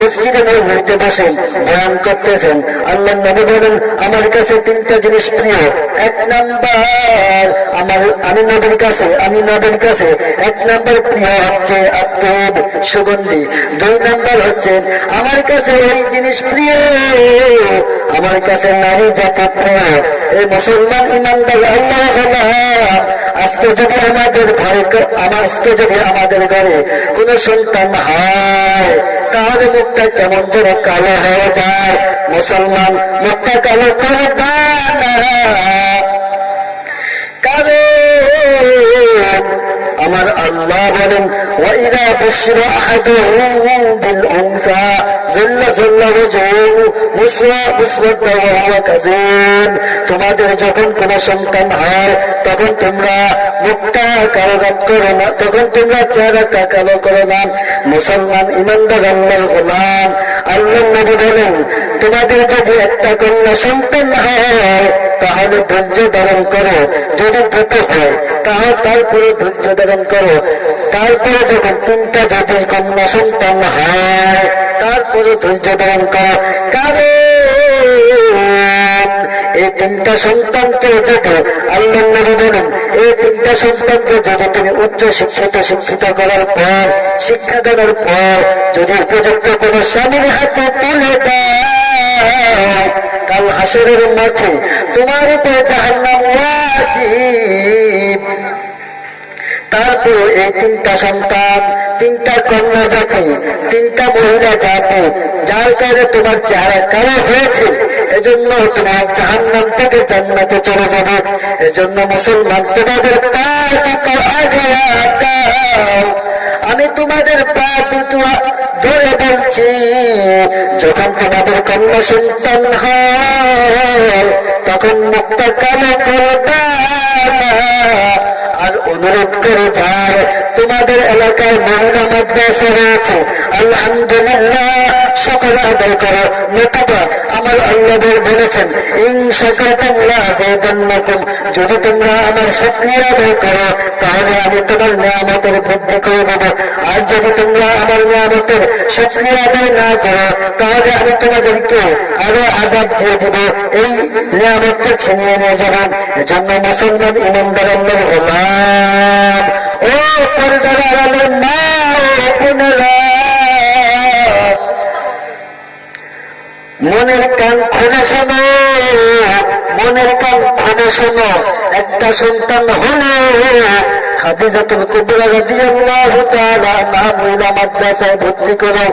মসজিদে নববীতে বসেন বয়ান করতেছেন, আল্লাহর নবী বলেন আমার কাছে তিনটা জিনিস প্রিয়। এক নাম্বার আমি নবীর কাছে এক নাম্বার প্রিয় হচ্ছে আত্মীব সুগন্ধি। দুই নাম্বার হচ্ছে আমার কাছে এই জিনিস প্রিয়, আমার কাছে নারী জাতি প্রিয়। এই মুসলমান ইমানদার আল্লাহ আজকে যদি আমাদের ঘরে কোন সন্তান হয় তাহলে মুখটা কেমন যেন কালো হয়ে যায়। মুসলমান মুখটা কালো করবে না, কারণ আমার আল্লাহ বলেন ওয়াইদা বুশরা আহাদুহুম বিল উনসা যাল্লা ওয়াজহুহু মুসওয়াদান ওয়া হুয়া কাযীব। তোমাদের যখন কোন সন্তান হয় তখন তোমরা মুখটা কালো করো না, তখন তোমরা চেহারাটা কালো করো না। মুসলমান ইমানদার আল্লাহর গোলাম, আল্লাহর নবী বলেন তোমাদের যদি একটা কন্যা সন্তান হয় তাহলে ধৈর্য ধারণ করো, যদি দুটো হয় তারপরে ধৈর্য ধারণ করো। তারপরে যখন তিনটা যদি কন্যা সন্তান হয় তারপরে ধৈর্য ধারণ করো, কারণ এই তিনটা সন্তানকে যদি আল্লাহর নবী বলেন এই তিনটা সন্তানকে যদি তুমি উচ্চ শিক্ষিত করার পর শিক্ষা দেওয়ার পর যদি উপযুক্ত কোন স্বামীর হাতে তুলে দাও কাল হাসরের মাঠে তোমার উপর জাহান্নাম ওয়াজিব। তারপর এই তিনটা সন্তান, তিনটা কন্যা জাতি, তিনটা মহিলা জাতি যার কারণে তোমার চেহারা কালো হয়েছে, এজন্য তোমার জাহান্নাম থেকে জান্নাতে চলে যাবে। এজন্য মুসলমান তোমাদের পা দুটো আগে লাগাও। আমি তোমাদের পা দুটো ধরে বলছি, যখন তোমাদের কন্যা সন্তান হয় তখন মুখটা কালো করবে না। আর অনুরোধ করে যায় তোমাদের এলাকায় মহিলা মাদ্রাসা রয়েছে, আলহামদুলিল্লাহ সকলে আদায় করো। নতুবা আমার আল্লাহ বলেছেন ইনশাকারতুম লাযিদান্নাকুম, যদি তোমরা আমার শুকরিয়া আদায় করো তাহলে আমি তোমার নিয়ামতের বৃদ্ধি করে দেব। আর যদি তোমরা আমার নিয়ামতের শুকরিয়া আদায় না করো তাহলে আমি তোমাদেরকে আরো আযাব দিয়ে দেব, এই নিয়ামতকে ছিনিয়ে নিয়ে যাবেন। এজন্য মুসলমান ইমানদার আল্লাহর গোলাম, ও পর্দার আড়ালের মা ও বোনেরা, মনের কান খুলে শোনো, মনের কান খুলে শোনো। একটা সন্তান হলো খাদিজাতুল কুবরা রাদিয়াল্লাহু তাআলা আনহা মহিলা মাদ্রাসায় ভর্তি করো।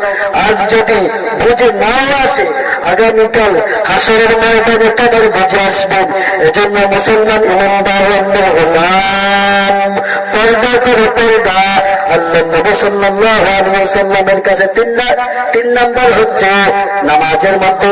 আজ যদি বুঝে নাও আসে আগামীকাল হাসরের ময়দানে তাদের বুঝে আসবেন। এজন্য মুসলমান ইমানদার আল্লাহর গোলাম, পর্দা করে পর্দা। আল্লাহর নবী সাল্লাল্লাহু আলাইহি ওয়াসাল্লামের কাছে তিন নাম্বার হচ্ছে নামাজের মধ্যে